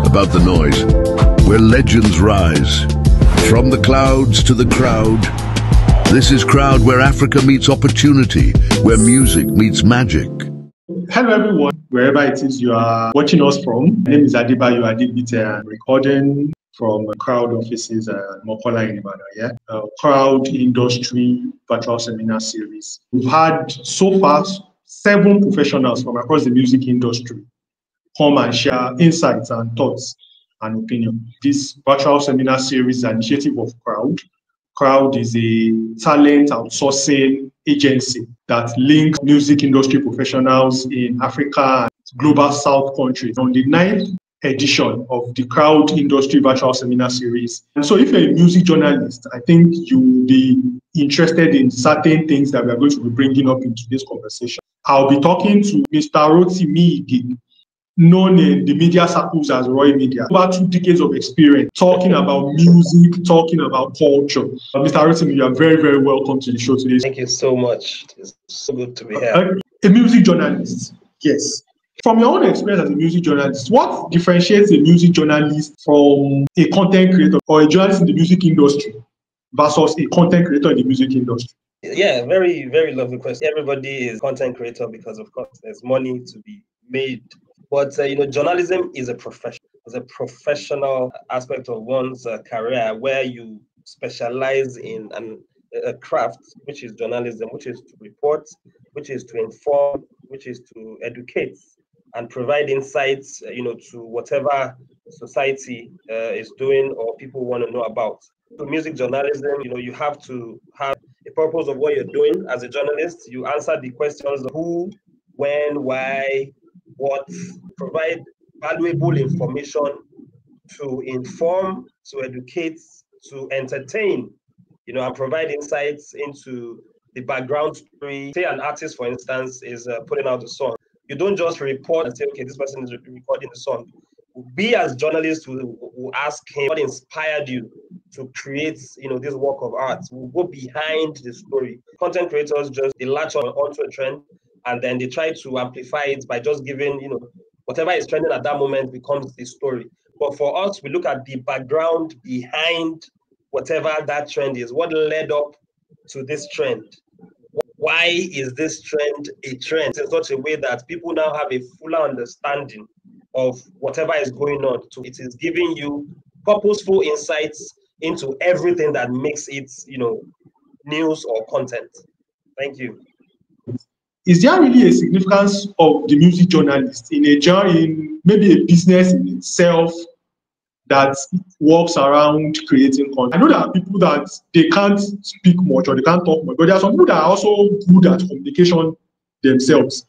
about the noise, where legends rise. From the clouds to the crowd, this is Crowd, where Africa meets opportunity, where music meets magic. Hello everyone, wherever it is you are watching us from. My name is Adebayo Adebite. I'm recording from Crowd offices at Mokola in Ibadan. Yeah, Crowd Industry Virtual Seminar Series. We've had so far 7 professionals from across the music industry come and share insights and thoughts and opinion. This virtual seminar series is an initiative of Crowd. Crowd is a talent outsourcing agency that links music industry professionals in Africa and global South countries. On the 9th edition of the Crowd Industry Virtual Seminar Series. And so if you're a music journalist, I think you will be interested in certain things that we are going to be bringing up in today's conversation. I'll be talking to Mr. Rotimi Ige, known in the media circles as Roymedia. Over 2 decades of experience talking about music, talking about culture. Mr. Rotimi, you are very, very welcome to the show today. Thank you so much. It's so good to be here. A music journalist, yes. From your own experience as a music journalist, what differentiates a music journalist from a content creator or a journalist in the music industry versus a content creator in the music industry? Yeah, very, very lovely question. Everybody is content creator because, of course, there's money to be made. But, journalism is a profession. It's a professional aspect of one's career where you specialize in a craft, which is journalism, which is to report, which is to inform, which is to educate and provide insights, to whatever society is doing or people want to know about. So music journalism, you have to have a purpose of what you're doing as a journalist. You answer the questions of who, when, why, what, provide valuable information to inform, to educate, to entertain, and provide insights into the background story. Say an artist, for instance, is putting out a song. You don't just report and say, okay, this person is recording the song. We as journalists will ask him what inspired you to create, this work of art. We'll go behind the story. Content creators they latch onto a trend and then they try to amplify it by just giving, whatever is trending at that moment becomes the story. But for us, we look at the background behind whatever that trend is. What led up to this trend? Why is this trend a trend in such a way that people now have a fuller understanding of whatever is going on? So it is giving you purposeful insights into everything that makes it, news or content. Thank you. Is there really a significance of the music journalist in maybe a business in itself that works around creating content? I know there are people that they can't speak much or they can't talk much, but there are some people that are also good at communication themselves.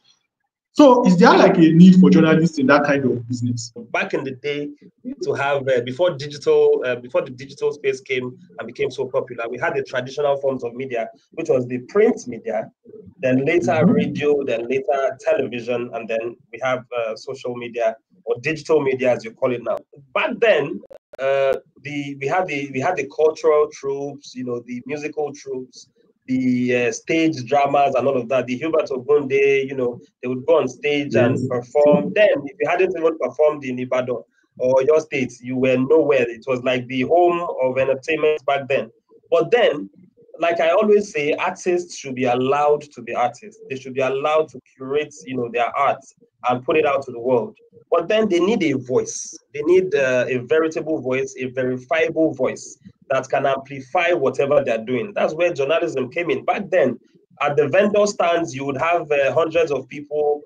So is there like a need for journalists in that kind of business? Back in the day, we used to have, before the digital space came and became so popular, we had the traditional forms of media, which was the print media, then later radio, then later television, and then we have social media or digital media, as you call it now. Back then, we had the cultural troops, the musical troops, the stage dramas and all of that. The Hubert Ogunde, they would go on stage and perform. Then, if you hadn't even performed in Ibadan or your state, you were nowhere. It was like the home of entertainment back then. But then, like I always say, artists should be allowed to be artists. They should be allowed to curate, their art and put it out to the world. But then they need a voice. They need a veritable voice, a verifiable voice that can amplify whatever they're doing. That's where journalism came in. Back then, at the vendor stands, you would have hundreds of people,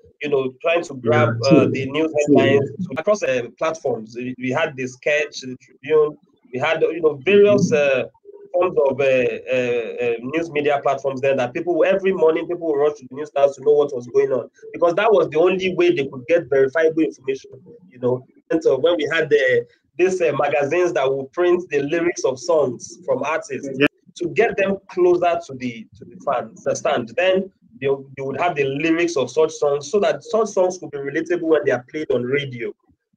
trying to grab the news headlines across platforms. We had the Sketch, the Tribune, we had, various forms of news media platforms there that every morning people would rush to the newsstands to know what was going on, because that was the only way they could get verifiable information, And so when we had these magazines that would print the lyrics of songs from artists to get them closer to the fans, understand? Then they would have the lyrics of such songs so that such songs could be relatable when they are played on radio.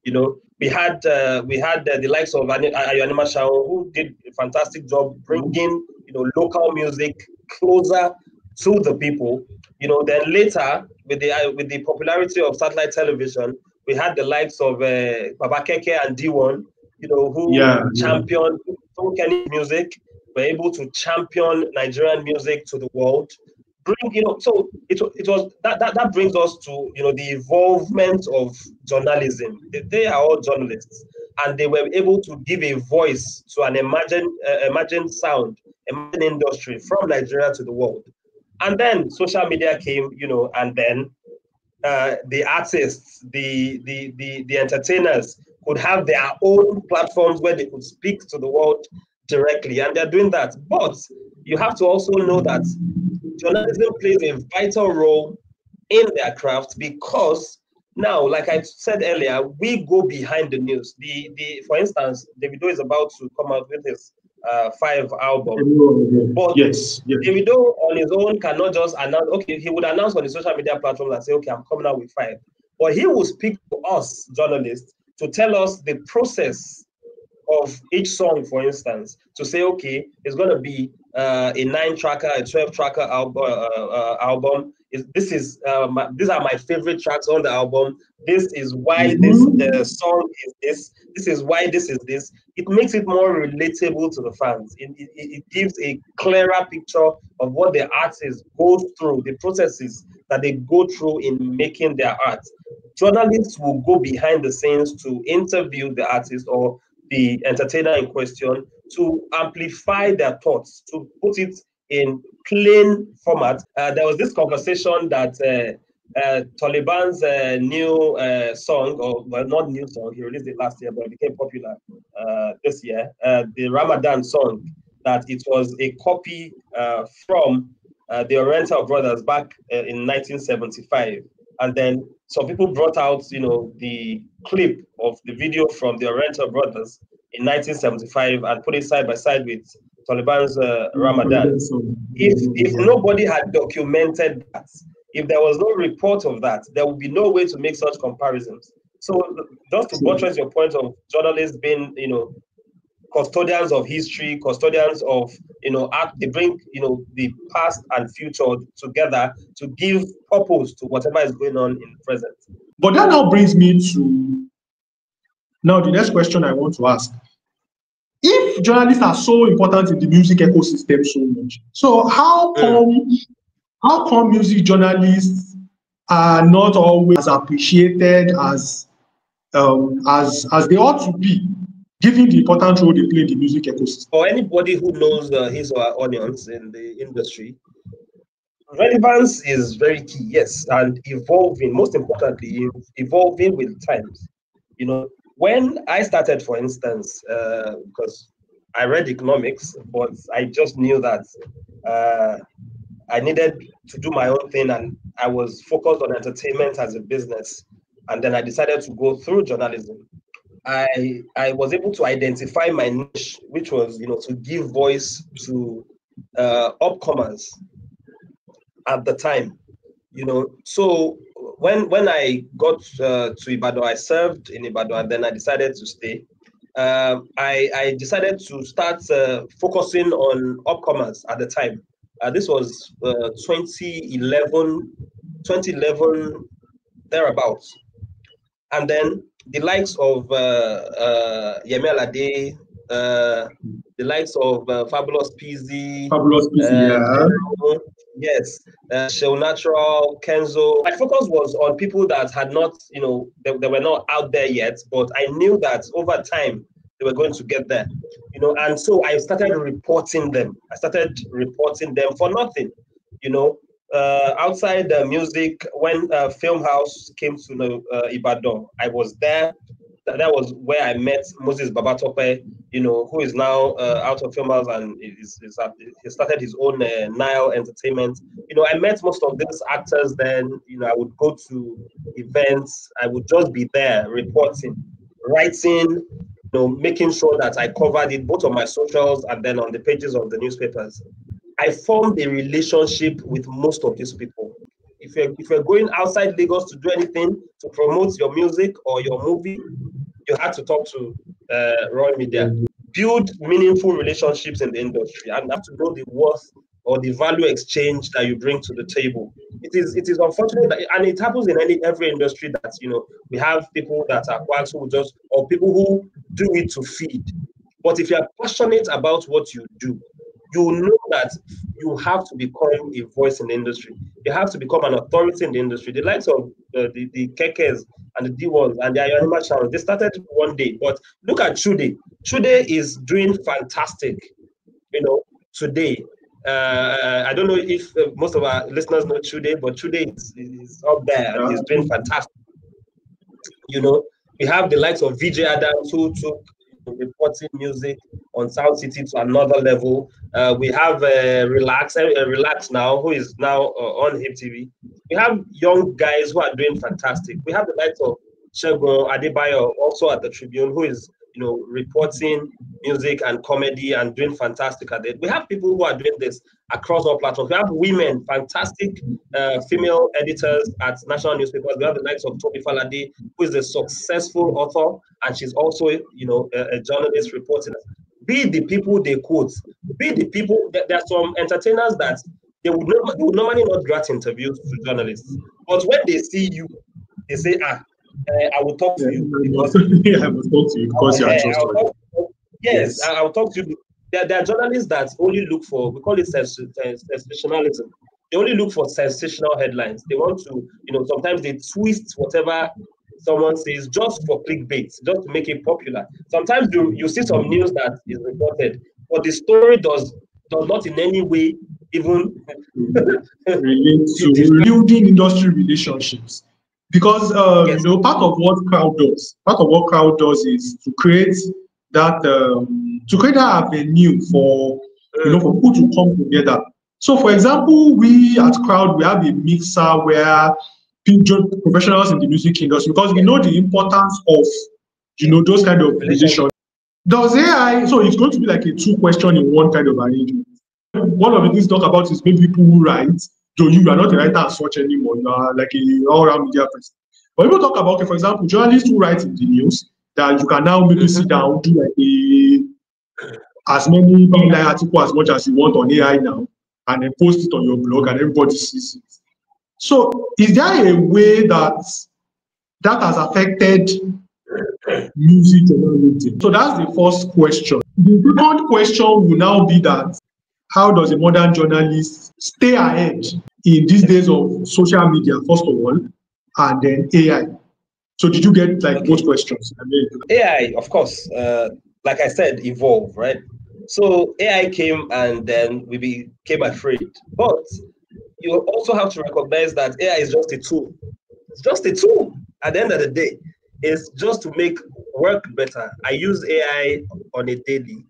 We had the likes of Ayonima Shao, who did a fantastic job bringing local music closer to the people. Then later with the popularity of satellite television, We had the likes of Baba Keke and D1, you know, who championed Kenny music, were able to champion Nigerian music to the world. So it was that brings us to, you know, the evolvement of journalism. They are all journalists, and they were able to give a voice to an emergent sound, emerging industry from Nigeria to the world. And then social media came, you know, and then the artists, the entertainers could have their own platforms where they could speak to the world directly, and they're doing that. But you have to also know that journalism plays a vital role in their craft, because now, like I said earlier, we go behind the news. For instance, Davido is about to come out with his 5 album, but Davido on his own cannot just announce. Okay, he would announce on the social media platform and say, okay, I'm coming out with 5, but he will speak to us journalists to tell us the process of each song, for instance, to say, okay, it's going to be a 9-tracker, a 12-tracker album. These are my favorite tracks on the album. This is why this song is this. This is why this is this. It makes it more relatable to the fans. It gives a clearer picture of what the artists go through, the processes that they go through in making their art. Journalists will go behind the scenes to interview the artist or the entertainer in question, to amplify their thoughts, to put it in plain format. There was this conversation that Taliban's new song, or well, not new song, he released it last year, but it became popular this year, the Ramadan song, that it was a copy from the Oriental Brothers back in 1975. And then some people brought out, you know, the clip of the video from the Oriental Brothers in 1975 and put it side by side with Taliban's Ramadan. If nobody had documented that, if there was no report of that, there would be no way to make such comparisons. So just to buttress your point of journalists being, you know, custodians of history, custodians of, you know, art, they bring, you know, the past and future together to give purpose to whatever is going on in the present. But that now brings me to now the next question I want to ask. If journalists are so important in the music ecosystem so much, so how come music journalists are not always appreciated as they ought to be, given the important role they play in the music ecosystem? For anybody who knows his or her audience in the industry, relevance is very key, yes, and evolving, most importantly, evolving with times. You know, when I started, for instance, because I read economics, but I just knew that I needed to do my own thing, and I was focused on entertainment as a business. And then I decided to go through journalism. I was able to identify my niche, which was, you know, to give voice to upcomers at the time, you know. So when I got to Ibadan, I served in Ibadan, and then I decided to stay. I decided to start focusing on upcomers at the time. This was 2011 thereabouts. And then the likes of Yemi Alade, the likes of Fabulous Peasy, yes, Shell Natural, Kenzo. My focus was on people that had not, you know, they were not out there yet, but I knew that over time they were going to get there, you know, and so I started reporting them. I started reporting them for nothing, you know. Outside the music, when Film House came to Ibadan, I was there. That was where I met Moses Babatope, you know, who is now out of Film House, and he started his own Nile Entertainment. You know, I met most of these actors then. You know, I would go to events. I would just be there reporting, writing, you know, making sure that I covered it both on my socials and then on the pages of the newspapers. I formed a relationship with most of these people. If you're going outside Lagos to do anything, to promote your music or your movie, you had to talk to Roymedia. Build meaningful relationships in the industry and have to know the worth or the value exchange that you bring to the table. it is unfortunate that, and it happens in every industry, that we have people that are quacks who just, or people who do it to feed. But if you are passionate about what you do, you know that you have to become a voice in the industry. You have to become an authority in the industry. The likes of the Kekes and the D1s and the Animal channels, they started one day. But look at Chude. Chude is doing fantastic, today. I don't know if most of our listeners know Chude, but Chude is up there and he's doing fantastic. We have the likes of VJ Adams, who took reporting music on Sound City to another level. We have Relax now, who is now on Hip TV. We have young guys who are doing fantastic. We have the likes of Shegun Adebayo, also at the Tribune, who is reporting music and comedy and doing fantastic at it. We have people who are doing this across all platforms. We have women, fantastic female editors at national newspapers. We have the likes of Toby Falade, who is a successful author, and she's also, a journalist reporting. Be the people they quote. Be the people. There are some entertainers that they would normally not grant interviews to journalists, but when they see you, they say, I will talk to you because I will talk to you because you are trustworthy. Yes, I will talk to you. There are journalists that only look for, we call it sensationalism. They only look for sensational headlines. They want to, sometimes they twist whatever someone says just for clickbait, just to make it popular. Sometimes you see some news that is reported, but the story does not in any way even relate to building industry relationships. Because yes. Part of what crowd does is to create that avenue for for people to come together. So, for example, we at Crowd, we have a mixer where professionals in the music industry, because we know the importance of those kind of relations. Does AI? So it's going to be like a 2-question in one kind of arrangement. One of the things to talk about is maybe people who write. So you are not a writer as such anymore. You are like a all-round media person. But people talk about, for example, journalists who write in the news, that you can now maybe sit down, do like as many articles as much as you want on AI now, and then post it on your blog, and everybody sees it. So is there a way that has affected music journalism? So that's the first question. The second question will now be that, how does a modern journalist stay ahead in these days of social media, first of all, and then AI? So did you get both questions? AI, of course, like I said, evolve, right? So AI came and then we became afraid. But you also have to recognize that AI is just a tool. It's just a tool. At the end of the day, it's just to make work better. I use AI on a daily,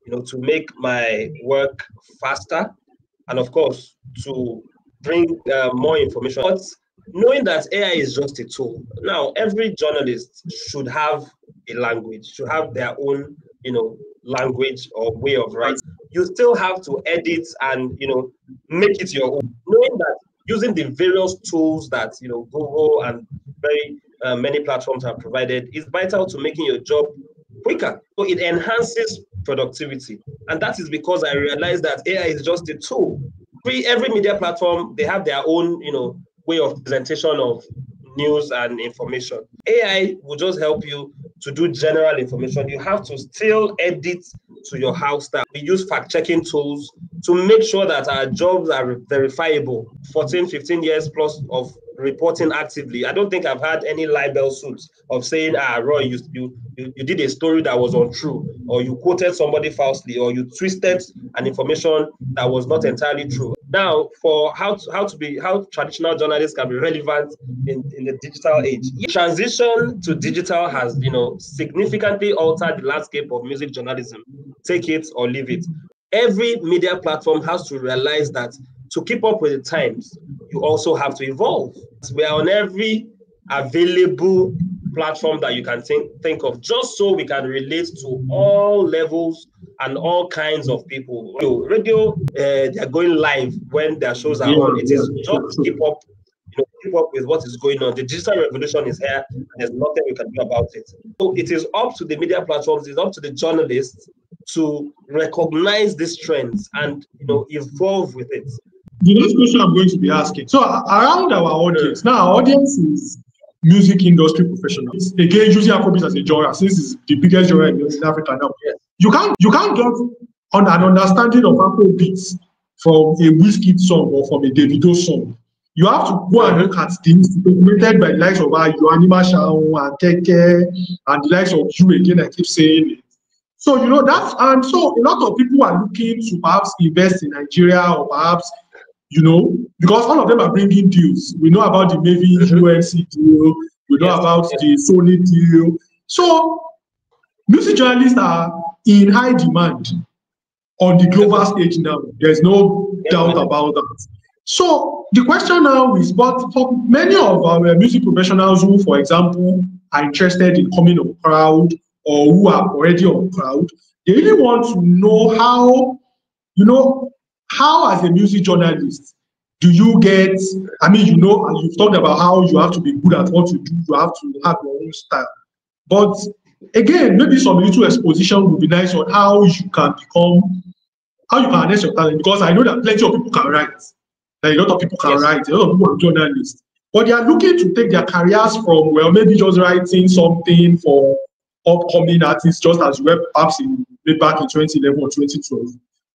to make my work faster, and of course, to bring more information. But knowing that AI is just a tool, now every journalist should have a language, should have their own, language or way of writing. You still have to edit and, make it your own. Knowing that using the various tools that, Google and very many platforms have provided is vital to making your job quicker. So it enhances productivity. And that is because I realized that AI is just a tool. Every media platform, they have their own, way of presentation of news and information. AI will just help you to do general information. You have to still edit to your house style. We use fact-checking tools to make sure that our jobs are verifiable. 14, 15 years plus of reporting actively. I don't think I've had any libel suits of saying, Roy, you did a story that was untrue, or you quoted somebody falsely, or you twisted an information that was not entirely true. Now, for how traditional journalists can be relevant in the digital age. Transition to digital has, significantly altered the landscape of music journalism. Take it or leave it. Every media platform has to realize that to keep up with the times, you also have to evolve. We are on every available platform that you can think of, just so we can relate to all levels and all kinds of people. Radio, they're going live when their shows are on. It is just to keep up with what is going on. The digital revolution is here, and there's nothing we can do about it. So it is up to the media platforms, it's up to the journalists to recognize these trends and evolve with it. the next question I'm going to be asking. So around our audience, now our audience is music industry professionals. Again, using Afrobeat as a genre, since it's the biggest genre in Africa now. Yes. You can't get on an understanding of Afrobeats from a Wizkid song or from a Davido song. You have to go and look at things documented by the likes of Yohani Shaun and Keke and the likes of you again. I keep saying it. So you know that's, and so a lot of people are looking to perhaps invest in Nigeria or perhaps, you know, because all of them are bringing deals. We know about the Navy UNC deal. We know about the Sony deal. So music journalists are in high demand on the global stage now. There's no doubt about that. So the question now is, but for many of our music professionals who, for example, are interested in coming on crowd or who are already on crowd, they really want to know how, you know, how as a music journalist do you get, I mean, you know, and you've talked about how you have to be good at what you do, you have to have your own style. But again, maybe some little exposition would be nice on how you can become, how you can harness your talent, because I know that plenty of people can write. Like a lot of people can write, a lot of people are journalists. But they are looking to take their careers from, well, maybe just writing something for upcoming artists, just as we were perhaps back in 2011 or 2012,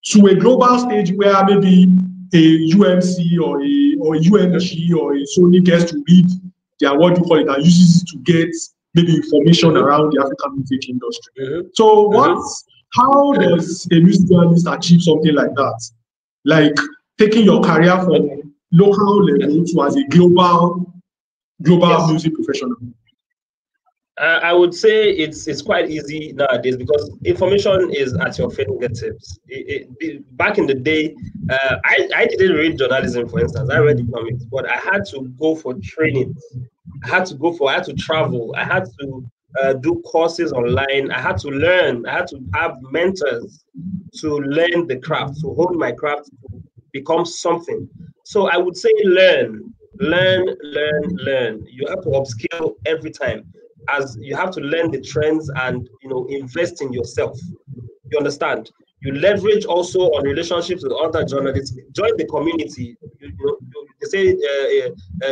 to a global stage where maybe a UMC or a UMG or a Sony gets to read their, what do you call it, and uses it to get maybe information around the African music industry. So how does a music journalist achieve something like that? Like taking your career from local level to as a global music professional? I would say it's quite easy nowadays because information is at your fingertips. Back in the day, I didn't read journalism, for instance. I read economics, but I had to go for training. I had to travel. I had to do courses online. I had to learn. I had to have mentors to learn the craft, to hone my craft, to become something. So I would say learn. You have to upskill every time, as you have to learn the trends and, you know, invest in yourself. You understand? You leverage also on relationships with other journalists. Join the community. They say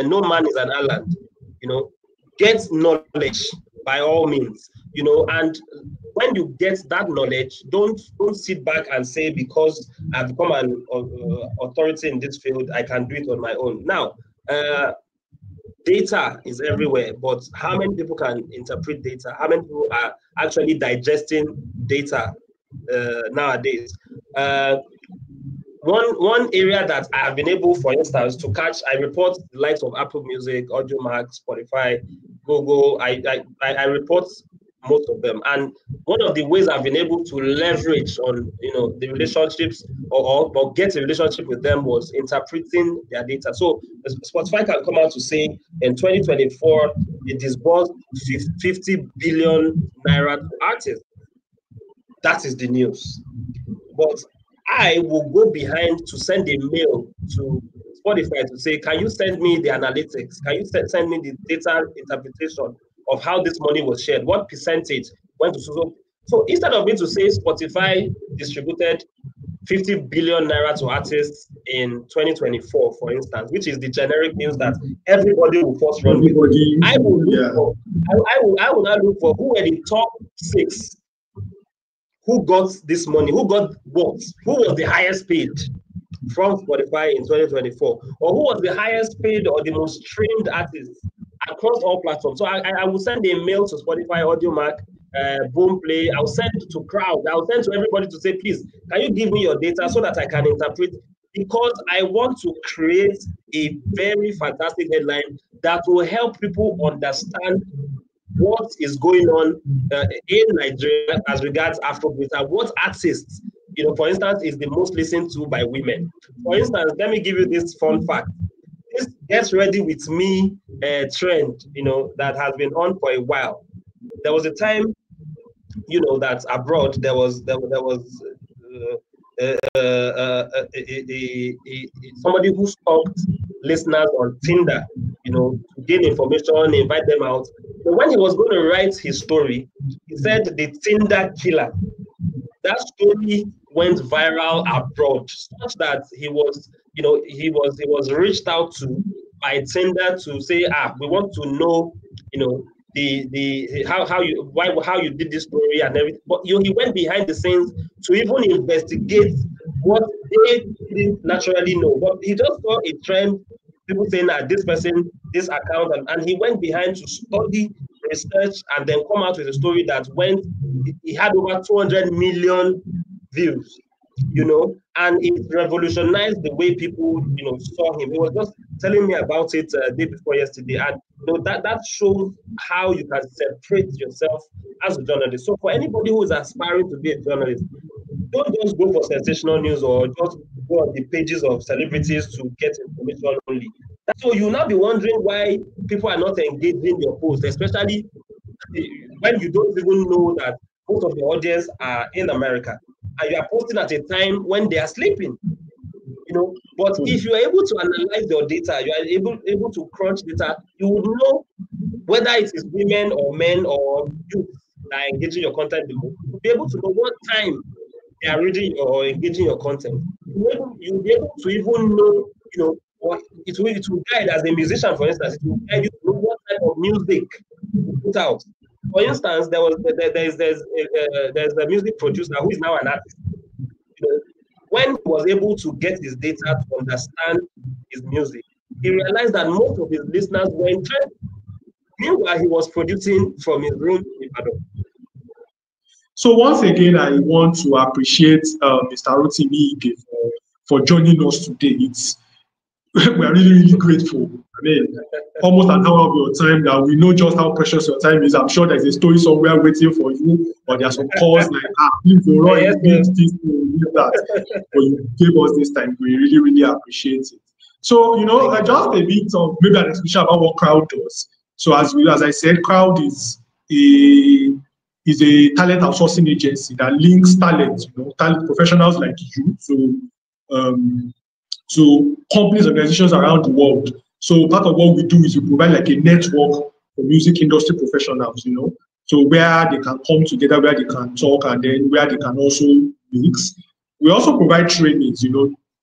no man is an island. You know, get knowledge by all means. You know, and when you get that knowledge, don't sit back and say, because I've become an authority in this field, I can do it on my own. Now, data is everywhere, but how many people can interpret data? How many people are actually digesting data nowadays? One area that I have been able, for instance, to catch, I report the likes of Apple Music, AudioMac, Spotify, Google. I report most of them, and one of the ways I've been able to leverage on, you know, the relationships or get a relationship with them was interpreting their data. So Spotify can come out to say in 2024 it disbursed 50 billion naira to artists. That is the news. But I will go behind to send a mail to Spotify to say, can you send me the analytics? Can you send me the data interpretation of how this money was shared? What percentage went to so instead of me to say Spotify distributed 50 billion naira to artists in 2024, for instance, which is the generic news that everybody will first run with, I will look for, I will not look for who were the top 6. Who got this money? Who got what? Who was the highest paid from Spotify in 2024? Or who was the highest paid or the most streamed artist across all platforms? So I will send a mail to Spotify, AudioMac, Boomplay. I'll send to Crowd. I'll send to everybody to say, please, can you give me your data so that I can interpret? Because I want to create a very fantastic headline that will help people understand what is going on in Nigeria as regards Afrobeat, and what artists, you know, for instance, is the most listened to by women. For instance, let me give you this fun fact. This Get Ready With Me trend, you know, that has been on for a while. There was a time, you know, that abroad there was somebody who stalked listeners on Tinder, you know, to gain information, invite them out. But when he was going to write his story, he said the Tinder killer. That story went viral abroad, such that he was he was reached out to by Tinder to say, we want to know, the how you did this story and everything. But he went behind the scenes to even investigate what they didn't naturally know. But he just saw a trend, people saying that this person, this account, and he went behind to study, research, and then come out with a story that he had over 200 million views, and it revolutionized the way people, saw him. He was just telling me about it day before yesterday, and that shows how you can separate yourself as a journalist. So for anybody who is aspiring to be a journalist, don't just go for sensational news or just go on the pages of celebrities to get information only. So you'll now be wondering why people are not engaging your post, especially when you don't even know that most of the audience are in America and you are posting at a time when they are sleeping. But if you are able to analyze your data, you are able to crunch data, you would know whether it is women or men or youth that are engaging your content below. You'll be able to know what time they are reading or engaging your content. You'll be able to even know, what it will guide as a musician, for instance, it will guide you to know what type of music to put out. For instance, there's a music producer who is now an artist. When he was able to get his data to understand his music, he realized that most of his listeners were in trend. Meanwhile, he was producing from his room in Ibadan. So once again, I want to appreciate Mr. Rotimi Ige for joining us today. We are really, really grateful. I mean, almost an hour of your time now. We know just how precious your time is. I'm sure there's a story somewhere waiting for you, or there's some calls like, please, Roy, need this, need that. But you gave us this time. We really, really appreciate it. So, just a bit of maybe an explanation about what Crowd does. So, as I said, Crowd is a talent outsourcing agency that links talent, talent professionals like you, to companies, organizations around the world. So part of what we do is we provide like a network for music industry professionals, so where they can come together, where they can talk, and then where they can also mix. We also provide trainings,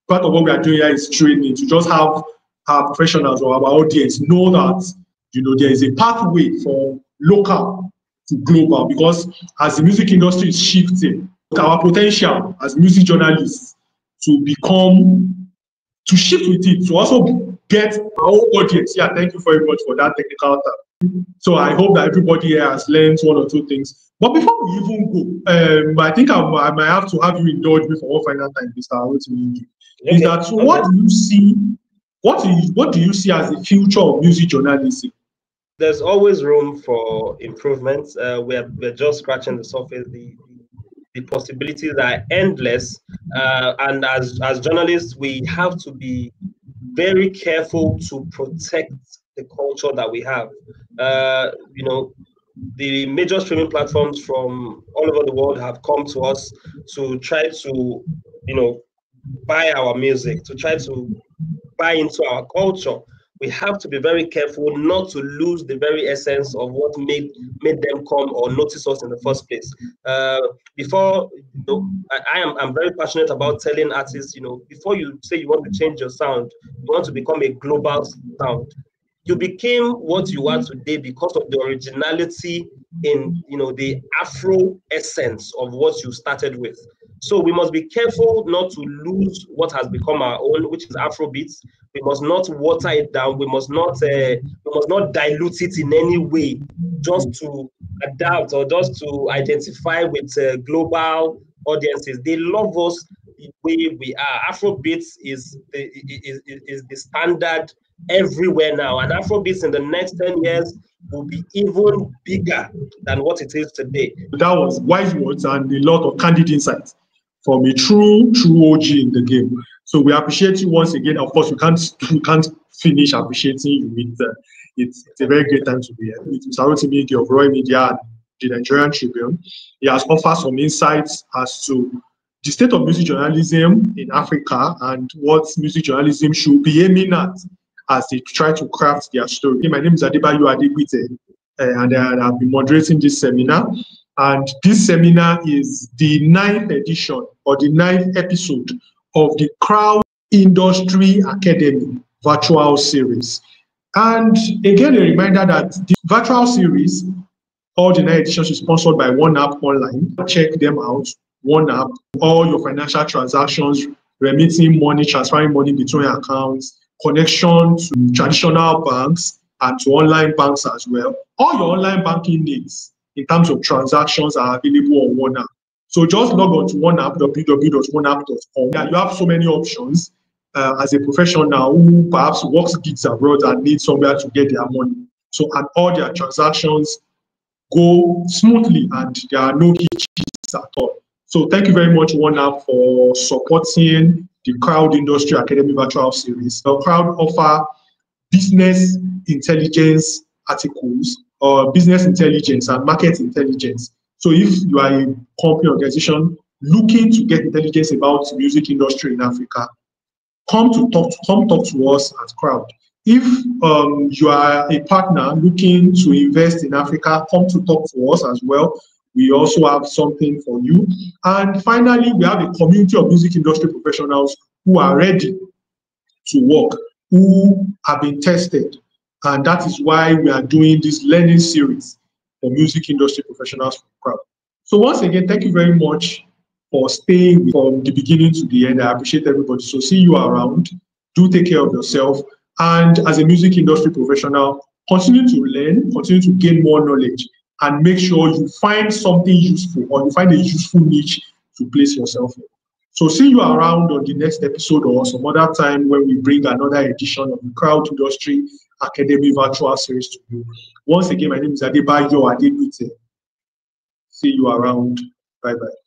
part of what we are doing here is training to just have our professionals or our audience know that, there is a pathway from local to global, because as the music industry is shifting, our potential as music journalists to shift with it, to also get our own audience. Yeah, thank you very much for that technical term. So I hope that everybody here has learned one or two things. But before we even go, I think I might have to have you indulge me for one final time, Mr. Rotimi. Is that what do you see? What do you see as the future of music journalism? There's always room for improvement. We're just scratching the surface. The possibilities are endless, and as journalists, we have to be very careful to protect the culture that we have. The major streaming platforms from all over the world have come to us to try to, buy our music, to try to buy into our culture. We have to be very careful not to lose the very essence of what made them come or notice us in the first place. I'm very passionate about telling artists, before you say you want to change your sound, you want to become a global sound. You became what you are today because of the originality in, the Afro essence of what you started with. So we must be careful not to lose what has become our own, which is Afrobeats. We must not water it down. We must not dilute it in any way, just to adapt or just to identify with global audiences. They love us the way we are. Afrobeats is the standard everywhere now, and Afrobeats in the next 10 years will be even bigger than what it is today. That was wise words and a lot of candid insights from a true OG in the game. So we appreciate you once again. Of course, we can't finish appreciating you. It's a very great time to be here. With Mr. Rotimi Ige of Roymedia and the Nigerian Tribune. He has offered some insights as to the state of music journalism in Africa and what music journalism should be aiming at as they try to craft their story. My name is Adiba Yuadibite, and I've been moderating this seminar. And this seminar is the 9th edition or the 9th episode of the Crowd Industry Academy virtual series. And again, a reminder that the virtual series, all the 9 editions, is sponsored by One App Online. Check them out. One App, all your financial transactions, remitting money, transferring money between accounts, connection to traditional banks and to online banks as well. All your online banking needs in terms of transactions are available on One App. So just log on to One App, www.oneapp.com. Yeah, you have so many options as a professional who perhaps works gigs abroad and needs somewhere to get their money. So, and all their transactions go smoothly and there are no hitches at all. So thank you very much, One App, for supporting the Crowd Industry Academy virtual series. The Crowd offer business intelligence articles, or business intelligence and market intelligence. So if you are a company organization looking to get intelligence about the music industry in Africa, come talk to us at Crowd. If you are a partner looking to invest in Africa, come to talk to us as well. We also have something for you. And finally, we have a community of music industry professionals who are ready to work, who have been tested. And that is why we are doing this learning series for music industry professionals from Crowd. So once again, thank you very much for staying from the beginning to the end. I appreciate everybody. So see you around. Do take care of yourself. And as a music industry professional, continue to learn, continue to gain more knowledge, and make sure you find something useful or you find a useful niche to place yourself in. So see you around on the next episode or some other time when we bring another edition of the Crowd Industry Academy virtual series to you. Once again, my name is Adebayo Adebite. See you around. Bye-bye.